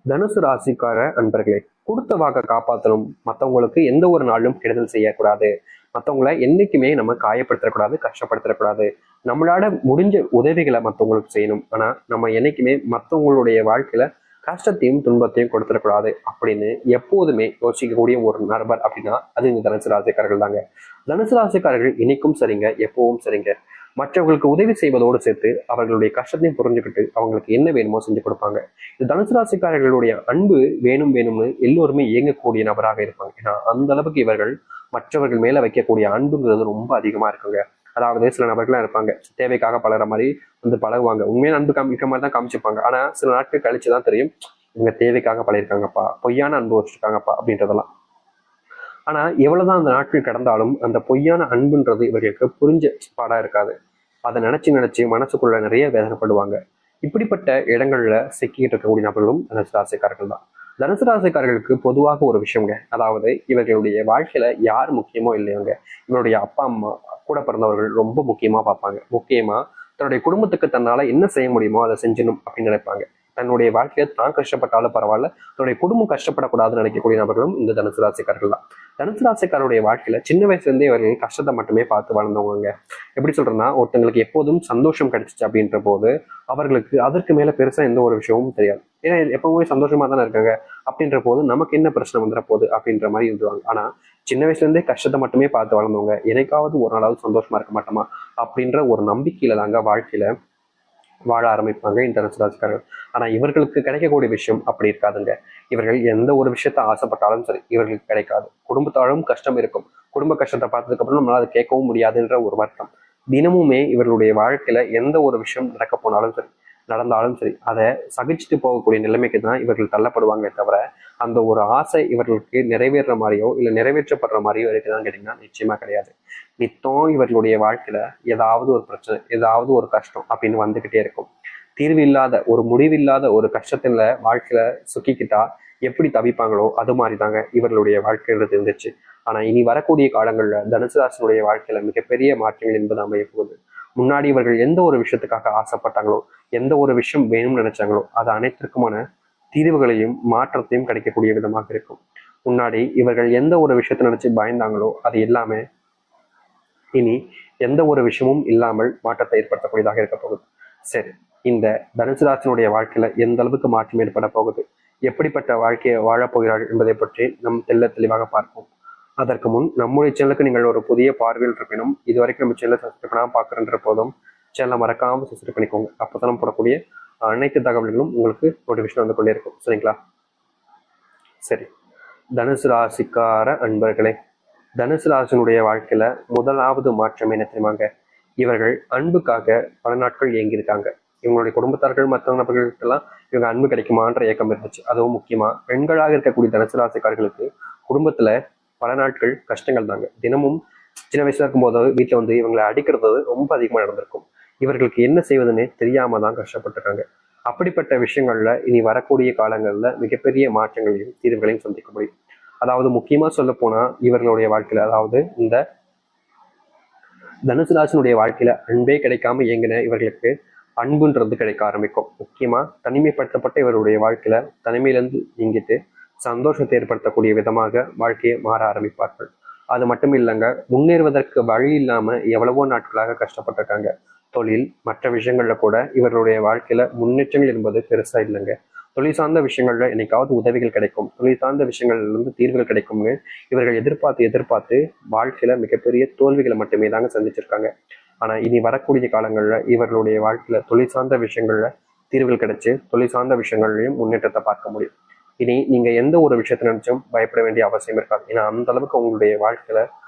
தனுசு ராசிக்கார அன்பர்களே, கொடுத்த வாக்க காப்பாற்றணும். மற்றவங்களுக்கு எந்த ஒரு நாளும் கெடுதல் செய்யக்கூடாது. மற்றவங்கள என்னைக்குமே நம்ம காயப்படுத்தக்கூடாது, கஷ்டப்படுத்தக்கூடாது. நம்மளால முடிஞ்ச உதவிகளை மற்றவங்களுக்கு செய்யணும். ஆனா நம்ம என்னைக்குமே மற்றவங்களுடைய வாழ்க்கையில கஷ்டத்தையும் துன்பத்தையும் கொடுத்துடக்கூடாது அப்படின்னு எப்போதுமே யோசிக்கக்கூடிய ஒரு நபர் அப்படின்னா அது இந்த தனுசு ராசிக்காரர்கள் தாங்க. தனுசு ராசிக்காரர்கள் இன்னைக்கும் சரிங்க, எப்பவும் சரிங்க. மற்றவர்களுக்கு உதவி செய்வதோடு சேர்த்து அவர்களுடைய கஷ்டத்தையும் புரிஞ்சுக்கிட்டு அவங்களுக்கு என்ன வேணுமோ செஞ்சு கொடுப்பாங்க. இந்த தனுசு ராசிக்காரர்களுடைய அன்பு வேணும் வேணும்னு எல்லோருமே இயங்கக்கூடிய நபராக இருப்பாங்க. ஏன்னா அந்த அளவுக்கு இவர்கள் மற்றவர்கள் மேல வைக்கக்கூடிய அன்புங்கிறது ரொம்ப அதிகமா இருக்குங்க. அதாவது சில நபர்கள்லாம் இருப்பாங்க, தேவைக்காக பழகிற மாதிரி வந்து பழகுவாங்க. உண்மையான அன்பு காமிக்கிற மாதிரி தான் காமிச்சிருப்பாங்க. ஆனா சில நாட்கள் கழிச்சுதான் தெரியும் இவங்க தேவைக்காக பழகிருக்காங்கப்பா, பொய்யான அன்பு வச்சிருக்காங்கப்பா அப்படின்றதெல்லாம். ஆனா எவ்வளவுதான் அந்த நாட்கள் கடந்தாலும் அந்த பொய்யான அன்புன்றது இவர்களுக்கு புரிஞ்ச பாடா இருக்காது. அதை நினைச்சு நினைச்சு மனசுக்குள்ள நிறைய வேதனைப்படுவாங்க. இப்படிப்பட்ட இடங்கள்ல சிக்கிட்டு இருக்கக்கூடிய நபர்களும் தனுசு ராசிக்காரர்கள் தான். தனுசு ராசிக்காரர்களுக்கு பொதுவாக ஒரு விஷயங்க, அதாவது இவர்களுடைய வாழ்க்கையில யார் முக்கியமோ இல்லையோங்க, இவருடைய அப்பா அம்மா கூட பிறந்தவர்கள் ரொம்ப முக்கியமா பார்ப்பாங்க. முக்கியமா தன்னுடைய குடும்பத்துக்கு தன்னால என்ன செய்ய முடியுமோ அதை செஞ்சணும் அப்படின்னு நினைப்பாங்க. தன்னுடைய வாழ்க்கையை தான் கஷ்டப்பட்டாலும் பரவாயில்ல, தன்னுடைய குடும்பம் கஷ்டப்படக்கூடாதுன்னு நினைக்கக்கூடிய நபர்களும் இந்த தனுசு ராசிக்காரர்கள் தான். தனுசு ராசிக்காரருடைய வாழ்க்கையில சின்ன வயசுல இருந்தே இவர்கள் கஷ்டத்தை மட்டுமே பார்த்து வளர்ந்தவங்க. எப்படி சொல்றேன்னா, ஒருத்தங்களுக்கு எப்போதும் சந்தோஷம் கிடைச்சிச்சு அப்படின்ற போது அவர்களுக்கு அதற்கு மேல பெருசா எந்த ஒரு விஷயமும் தெரியாது. ஏன்னா எப்பவுமே சந்தோஷமா தானே இருக்காங்க. அப்படின்ற போது நமக்கு என்ன பிரச்சனை வந்துட போகுது அப்படின்ற மாதிரி இருந்துருவாங்க. ஆனா சின்ன வயசுல இருந்தே கஷ்டத்தை மட்டுமே பார்த்து வளர்ந்தவங்க எனக்காவது ஒரு நாளாவது சந்தோஷமா இருக்க மாட்டோமா அப்படின்ற ஒரு நம்பிக்கையில தாங்க வாழ்க்கையில வாழ ஆரம்பிப்பாங்க இந்த தனுசு ராசிக்காரர்கள். ஆனா இவர்களுக்கு கிடைக்கக்கூடிய விஷயம் அப்படி இருக்காதுங்க. இவர்கள் எந்த ஒரு விஷயத்த ஆசைப்பட்டாலும் சரி இவர்களுக்கு கிடைக்காது. குடும்பத்தாலும் கஷ்டம் இருக்கும். குடும்ப கஷ்டத்தை பார்த்ததுக்கு அப்புறம் நம்மளால அதை கேட்கவும் முடியாதுன்ற ஒரு வருத்தம் தினமுமே இவர்களுடைய வாழ்க்கையில எந்த ஒரு விஷயம் நடக்க போனாலும் சரி, நடந்தாலும் சரி, அதை சகிச்சுட்டு போகக்கூடிய நிலைமைக்கு தான் இவர்கள் தள்ளப்படுவாங்க தவிர அந்த ஒரு ஆசை இவர்களுக்கு நிறைவேற மாதிரியோ இல்லை நிறைவேற்றப்படுற மாதிரியோ இருக்குதான்னு கேட்டீங்கன்னா நிச்சயமா கிடையாது. நித்தம் இவர்களுடைய வாழ்க்கையில ஏதாவது ஒரு பிரச்சனை, ஏதாவது ஒரு கஷ்டம் அப்படின்னு வந்துகிட்டே இருக்கும். தீர்வு இல்லாத ஒரு முடிவில்லாத ஒரு கஷ்டத்துல வாழ்க்கையில சுக்கிக்கிட்டா எப்படி தவிப்பாங்களோ அது மாதிரி தாங்க இவர்களுடைய வாழ்க்கைன்றது இருந்துச்சு. ஆனா இனி வரக்கூடிய காலங்கள்ல தனுசு ராசினுடைய வாழ்க்கையில மிகப்பெரிய மாற்றங்கள் என்பது அமைய போகுது. முன்னாடி இவர்கள் எந்த ஒரு விஷயத்துக்காக ஆசைப்பட்டாங்களோ, எந்த ஒரு விஷயம் வேணும்னு நினைச்சாங்களோ அது அனைத்திற்குமான தீர்வுகளையும் மாற்றத்தையும் கிடைக்கக்கூடிய விதமாக இருக்கும். முன்னாடி இவர்கள் எந்த ஒரு விஷயத்தை நினைச்சு பயந்தாங்களோ அது எல்லாமே இனி எந்த ஒரு விஷயமும் இல்லாமல் மாற்றத்தை ஏற்படுத்தக்கூடியதாக இருக்க போகுது. சரி, இந்த தனுசு ராசினுடைய வாழ்க்கையில எந்த அளவுக்கு மாற்றம் ஏற்பட போகுது, எப்படிப்பட்ட வாழ்க்கையை வாழப்போகிறார்கள் என்பதை பற்றி நம் தெளிவாக பார்ப்போம். அதற்கு முன் நம்முடைய சேனலுக்கு நீங்கள் ஒரு புதிய பார்வையில் இருப்பினும் இதுவரைக்கும் நம்ம சேனலை சப்ஸ்கிரைப் பண்ணாமல் பார்க்குறன்ற போதும் சேனலை மறக்காமல் சப்ஸ்கிரைப் பண்ணிக்கோங்க. அப்போதான் நம்ம போடக்கூடிய அனைத்து தகவல்களும் உங்களுக்கு நோட்டிஃபிகேஷன் வந்து கொண்டே இருக்கும். சரிங்களா? சரி, தனுசு ராசிக்கார அன்பர்களே, தனுசு ராசினுடைய வாழ்க்கையில முதலாவது மாற்றம் என்ன தெரியுமாங்க? இவர்கள் அன்புக்காக பல நாட்கள் இயங்கியிருக்காங்க. இவங்களுடைய குடும்பத்தார்கள் மற்ற நபர்களுக்கெல்லாம் இவங்க அன்பு கிடைக்குமான்ற ஏக்கம் இருந்துச்சு. அதுவும் முக்கியமா பெண்களாக இருக்கக்கூடிய தனுசு ராசிக்காரர்களுக்கு குடும்பத்துல பல நாட்கள் கஷ்டங்கள் தாங்க. தினமும் சின்ன வயசுல இருக்கும்போது வீட்டுல வந்து இவங்களை அடிக்கிறது ரொம்ப அதிகமா நடந்திருக்கும். இவர்களுக்கு என்ன செய்வதுன்னே தெரியாம தான் கஷ்டப்பட்டிருக்காங்க. அப்படிப்பட்ட விஷயங்கள்ல இனி வரக்கூடிய காலங்கள்ல மிகப்பெரிய மாற்றங்களையும் தீர்வுகளையும் சந்திக்க முடியும். அதாவது முக்கியமா சொல்ல போனா இவர்களுடைய வாழ்க்கையில, அதாவது இந்த தனுசு ராசினுடைய வாழ்க்கையில அன்பே கிடைக்காம இயங்கின இவர்களுக்கு அன்புன்றது கிடைக்க ஆரம்பிக்கும். முக்கியமா தனிமைப்படுத்தப்பட்ட இவருடைய வாழ்க்கையில தனிமையிலிருந்து நீங்கிட்டு சந்தோஷத்தை ஏற்படுத்தக்கூடிய விதமாக வாழ்க்கையை மாற ஆரம்பிப்பார்கள். அது மட்டும் இல்லைங்க, முன்னேறுவதற்கு வழி இல்லாம எவ்வளவோ நாட்களாக கஷ்டப்பட்டிருக்காங்க. தொழில் மற்ற விஷயங்கள்ல கூட இவர்களுடைய வாழ்க்கையில முன்னேற்றங்கள் என்பது பெருசா இல்லைங்க. தொழில் சார்ந்த விஷயங்கள்ல என்னைக்காவது உதவிகள் கிடைக்கும், தொழில் சார்ந்த விஷயங்கள்ல இருந்து தீர்வுகள் கிடைக்கும்னு இவர்கள் எதிர்பார்த்து வாழ்க்கையில மிகப்பெரிய தோல்விகளை மட்டுமே தாங்க சந்திச்சிருக்காங்க. ஆனா இனி வரக்கூடிய காலங்கள்ல இவர்களுடைய வாழ்க்கையில தொழில் சார்ந்த விஷயங்கள்ல தீர்வுகள் கிடைச்சு தொழில் சார்ந்த விஷயங்கள்லையும் முன்னேற்றத்தை பார்க்க முடியும். இனி நீங்க எந்த ஒரு விஷயத்தை நினைச்சும் பயப்பட வேண்டிய அவசியம் இருக்காது. ஏன்னா அந்த அளவுக்கு உங்களுடைய வாழ்க்கையில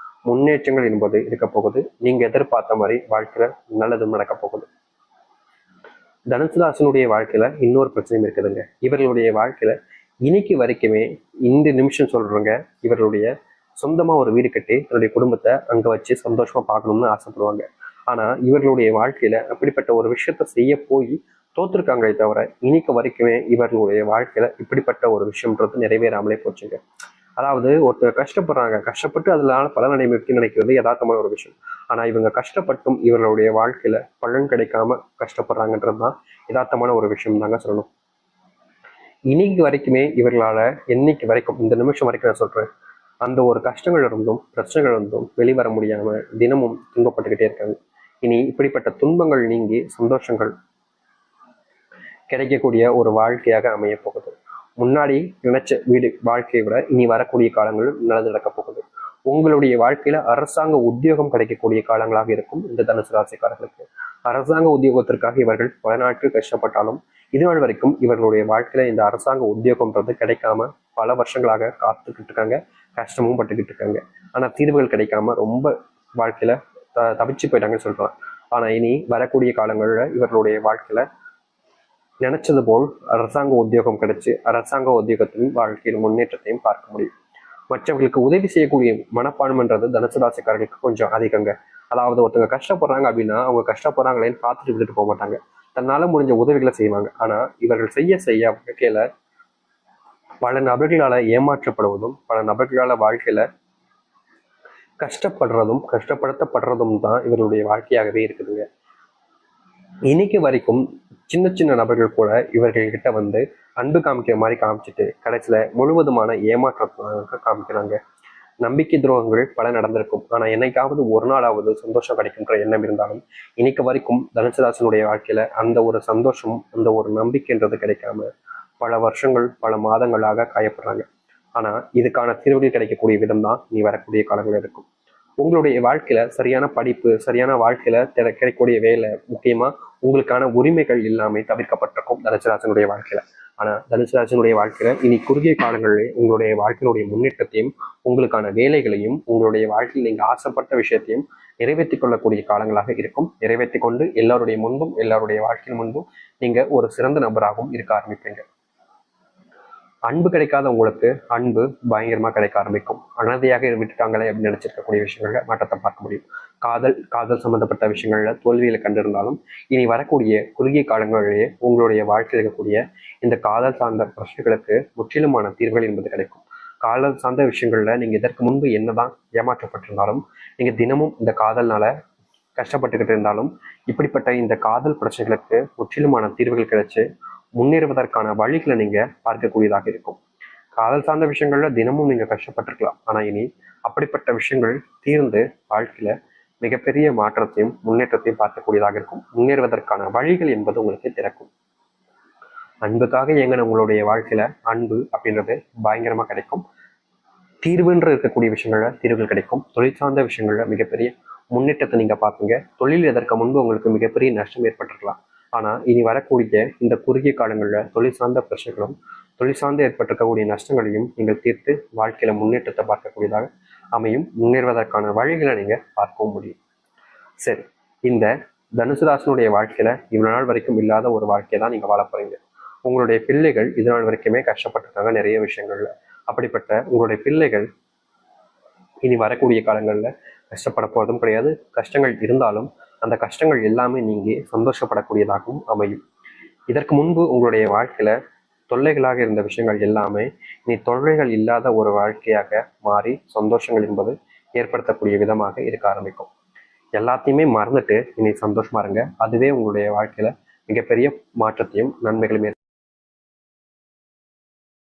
முன்னேற்றங்கள் என்பது இருக்க போகுது. நீங்க எதிர்பார்த்த மாதிரி வாழ்க்கையில நல்லதும் நடக்க போகுது. தனுசு ராசினுடைய வாழ்க்கையில இன்னொரு பிரச்சனையும் இருக்குதுங்க. இவர்களுடைய வாழ்க்கையில இன்னைக்கு வரைக்குமே இந்த நிமிஷம் சொல்றவங்க இவர்களுடைய சொந்தமா ஒரு வீடு கட்டி தன்னுடைய குடும்பத்தை அங்க வச்சு சந்தோஷமா பார்க்கணும்னு ஆசைப்படுவாங்க. ஆனா இவர்களுடைய வாழ்க்கையில அப்படிப்பட்ட ஒரு விஷயத்த செய்ய போய் தோத்துருக்காங்களே தவிர இன்னைக்கு வரைக்குமே இவர்களுடைய வாழ்க்கையில இப்படிப்பட்ட ஒரு விஷயம்ன்றது நிறைவேறாமலே போச்சுங்க. அதாவது ஒருத்தர் கஷ்டப்படுறாங்க, கஷ்டப்பட்டு அதனால பலன் அடைமைக்கு நினைக்கிறது யதார்த்தமான ஒரு விஷயம். ஆனா இவங்க கஷ்டப்பட்டும் இவர்களுடைய வாழ்க்கையில பலன் கிடைக்காம கஷ்டப்படுறாங்கன்றது தான் யதார்த்தமான ஒரு விஷயம் தாங்க சொல்லணும். இன்னைக்கு வரைக்குமே இவர்களால என்னைக்கு வரைக்கும் இந்த நிமிஷம் வரைக்கும் நான் சொல்றேன், அந்த ஒரு கஷ்டங்கள் இருந்தும் பிரச்சனைகள் இருந்தும் வெளிவர முடியாம தினமும் துன்பப்பட்டுக்கிட்டே இருக்காங்க. இனி இப்படிப்பட்ட துன்பங்கள் நீங்கி சந்தோஷங்கள் கிடைக்கக்கூடிய ஒரு வாழ்க்கையாக அமைய போகுது. முன்னாடி நினைச்ச வீடு வாழ்க்கையை விட இனி வரக்கூடிய காலங்கள் நல்லது நடக்க போகுது. உங்களுடைய வாழ்க்கையில அரசாங்க உத்தியோகம் கிடைக்கக்கூடிய காலங்களாக இருக்கும் இந்த தனுசு ராசிக்காரர்களுக்கு. அரசாங்க உத்தியோகத்திற்காக இவர்கள் பல நாட்கள் கஷ்டப்பட்டாலும் இது நாள் வரைக்கும் இவர்களுடைய வாழ்க்கையில இந்த அரசாங்க உத்தியோகம்ன்றது கிடைக்காம பல வருஷங்களாக காத்துக்கிட்டு இருக்காங்க, கஷ்டமும் பட்டுக்கிட்டு இருக்காங்க. ஆனா தீர்வுகள் கிடைக்காம ரொம்ப வாழ்க்கையில தவிச்சு போயிட்டாங்கன்னு சொல்றாங்க. ஆனா இனி வரக்கூடிய காலங்கள்ல இவர்களுடைய வாழ்க்கையில நினைச்சது போல் அரசாங்க உத்தியோகம் கிடைச்சு அரசாங்க உத்தியோகத்தின் வாழ்க்கையில் முன்னேற்றத்தையும் பார்க்க முடியும். மற்றவர்களுக்கு உதவி செய்யக்கூடிய மனப்பான்மைன்றது தனுசு ராசிக்காரர்களுக்கு கொஞ்சம் அதிகங்க. அதாவது ஒருத்தவங்க கஷ்டப்படுறாங்க அப்படின்னா அவங்க கஷ்டப்படுறாங்களேன்னு பார்த்துட்டு விட்டுட்டு போக மாட்டாங்க, தன்னால முடிஞ்ச உதவிகளை செய்வாங்க. ஆனா இவர்கள் செய்ய செய்ய வாழ்க்கையில பல நபர்களால ஏமாற்றப்படுவதும் பல நபர்களால வாழ்க்கையில கஷ்டப்படுறதும் கஷ்டப்படுத்தப்படுறதும் தான் இவர்களுடைய வாழ்க்கையாகவே இருக்குதுங்க. இன்னைக்கு வரைக்கும் சின்ன சின்ன நபர்கள் கூட இவர்கள்கிட்ட வந்து அன்பு காமிக்கிற மாதிரி காமிச்சிட்டு கடைசியில முழுவதுமான ஏமாற்றத்தை காமிக்கிறாங்க. நம்பிக்கை துரோகங்கள் பல நடந்திருக்கும். ஆனா என்னைக்காவது ஒரு நாளாவது சந்தோஷம் கிடைக்குன்ற எண்ணம் இருந்தாலும் இன்னைக்கு வரைக்கும் தனுசு ராசினுடைய வாழ்க்கையில அந்த ஒரு சந்தோஷம் அந்த ஒரு நம்பிக்கைன்றது கிடைக்காம பல வருஷங்கள் பல மாதங்களாக காயப்படுறாங்க. ஆனா இதுக்கான தீர்வுகள் கிடைக்கக்கூடிய விதம் தான் நீ வரக்கூடிய காலங்கள் இருக்கும். உங்களுடைய வாழ்க்கையில சரியான படிப்பு, சரியான வாழ்க்கையில கிடைக்கக்கூடிய வேலை, முக்கியமா உங்களுக்கான உரிமைகள் எல்லாமே தவிர்க்கப்பட்டிருக்கும் தனுசு வாழ்க்கையில. ஆனா தனுசு வாழ்க்கையில இனி குறுகிய காலங்களிலே உங்களுடைய வாழ்க்கையினுடைய முன்னேற்றத்தையும் உங்களுக்கான வேலைகளையும் உங்களுடைய வாழ்க்கையில் நீங்க ஆசைப்பட்ட விஷயத்தையும் நிறைவேற்றிக் கொள்ளக்கூடிய காலங்களாக இருக்கும். நிறைவேற்றி கொண்டு எல்லாருடைய முன்பும் எல்லாருடைய வாழ்க்கையின் முன்பும் நீங்க ஒரு சிறந்த நபராகவும் இருக்க ஆரம்பிப்பீங்க. அன்பு கிடைக்காத உங்களுக்கு அன்பு பயங்கரமா கிடைக்க ஆரம்பிக்கும். அனதையாக விட்டுட்டாங்களே அப்படின்னு நினைச்சிருக்கக்கூடிய விஷயங்கள்ல மாற்றத்தை பார்க்க முடியும். காதல் சம்பந்தப்பட்ட விஷயங்கள்ல தோல்வியில கண்டிருந்தாலும் இனி வரக்கூடிய குறுகிய காலங்களிலேயே உங்களுடைய வாழ்க்கையில் இருக்கக்கூடிய இந்த காதல் சார்ந்த பிரச்சனைகளுக்கு முற்றிலுமான தீர்வுகள் என்பது கிடைக்கும். காதல் சார்ந்த விஷயங்கள்ல நீங்க இதற்கு முன்பு என்னதான் ஏமாற்றப்பட்டிருந்தாலும் நீங்க தினமும் இந்த காதல்னால கஷ்டப்பட்டுக்கிட்டு இருந்தாலும் இப்படிப்பட்ட இந்த காதல் பிரச்சனைகளுக்கு முற்றிலுமான தீர்வுகள் கிடைச்சு முன்னேறுவதற்கான வழிகளை நீங்க பார்க்கக்கூடியதாக இருக்கும். காதல் சார்ந்த விஷயங்கள்ல தினமும் நீங்க கஷ்டப்பட்டிருக்கலாம். ஆனா இனி அப்படிப்பட்ட விஷயங்கள் தீர்ந்து வாழ்க்கையில மிகப்பெரிய மாற்றத்தையும் முன்னேற்றத்தையும் பார்க்கக்கூடியதாக இருக்கும். முன்னேறுவதற்கான வழிகள் என்பது உங்களுக்கு திறக்கும். அன்புக்காக இயங்கின உங்களுடைய வாழ்க்கையில அன்பு அப்படின்றது பயங்கரமா கிடைக்கும். தீர்வுன்ற இருக்கக்கூடிய விஷயங்கள்ல தீர்வுகள் கிடைக்கும். தொழில் சார்ந்த விஷயங்கள்ல மிகப்பெரிய முன்னேற்றத்தை நீங்க பார்ப்பீங்க. தொழில் எதற்கு முன்பு உங்களுக்கு மிகப்பெரிய நஷ்டம் ஏற்பட்டிருக்கலாம். ஆனா இனி வரக்கூடிய இந்த குறுகிய காலங்களில் தொழில் சார்ந்த பிரச்சனைகளும் தொழில் சார்ந்து ஏற்பட்டிருக்கக்கூடிய நஷ்டங்களையும் நீங்கள் தீர்த்து வாழ்க்கையில முன்னேற்றத்தை பார்க்கக்கூடியதாக அமையும். முன்னேறுவதற்கான வழிகளை நீங்க பார்க்கவும் முடியும். சரி, இந்த தனுசு ராசினுடைய வாழ்க்கையில இவ்வளவு நாள் வரைக்கும் இல்லாத ஒரு வாழ்க்கையை தான் நீங்க வாழ போறீங்க. உங்களுடைய பிள்ளைகள் இது நாள் வரைக்குமே கஷ்டப்பட்டிருக்காங்க நிறைய விஷயங்கள்ல. அப்படிப்பட்ட உங்களுடைய பிள்ளைகள் இனி வரக்கூடிய காலங்கள்ல கஷ்டப்பட போறதும் கிடையாது. கஷ்டங்கள் இருந்தாலும் அந்த கஷ்டங்கள் எல்லாமே நீங்கி சந்தோஷப்படக்கூடியதாகவும் அமையும். இதற்கு முன்பு உங்களுடைய வாழ்க்கையில தொல்லைகளாக இருந்த விஷயங்கள் எல்லாமே இனி தொல்லைகள் இல்லாத ஒரு வாழ்க்கையாக மாறி சந்தோஷங்கள் என்பது ஏற்படுத்தக்கூடிய விதமாக இருக்க ஆரம்பிக்கும். எல்லாத்தையுமே மறந்துட்டு இனி சந்தோஷமா இருங்க. அதுவே உங்களுடைய வாழ்க்கையில மிகப்பெரிய மாற்றத்தையும் நன்மைகளையும்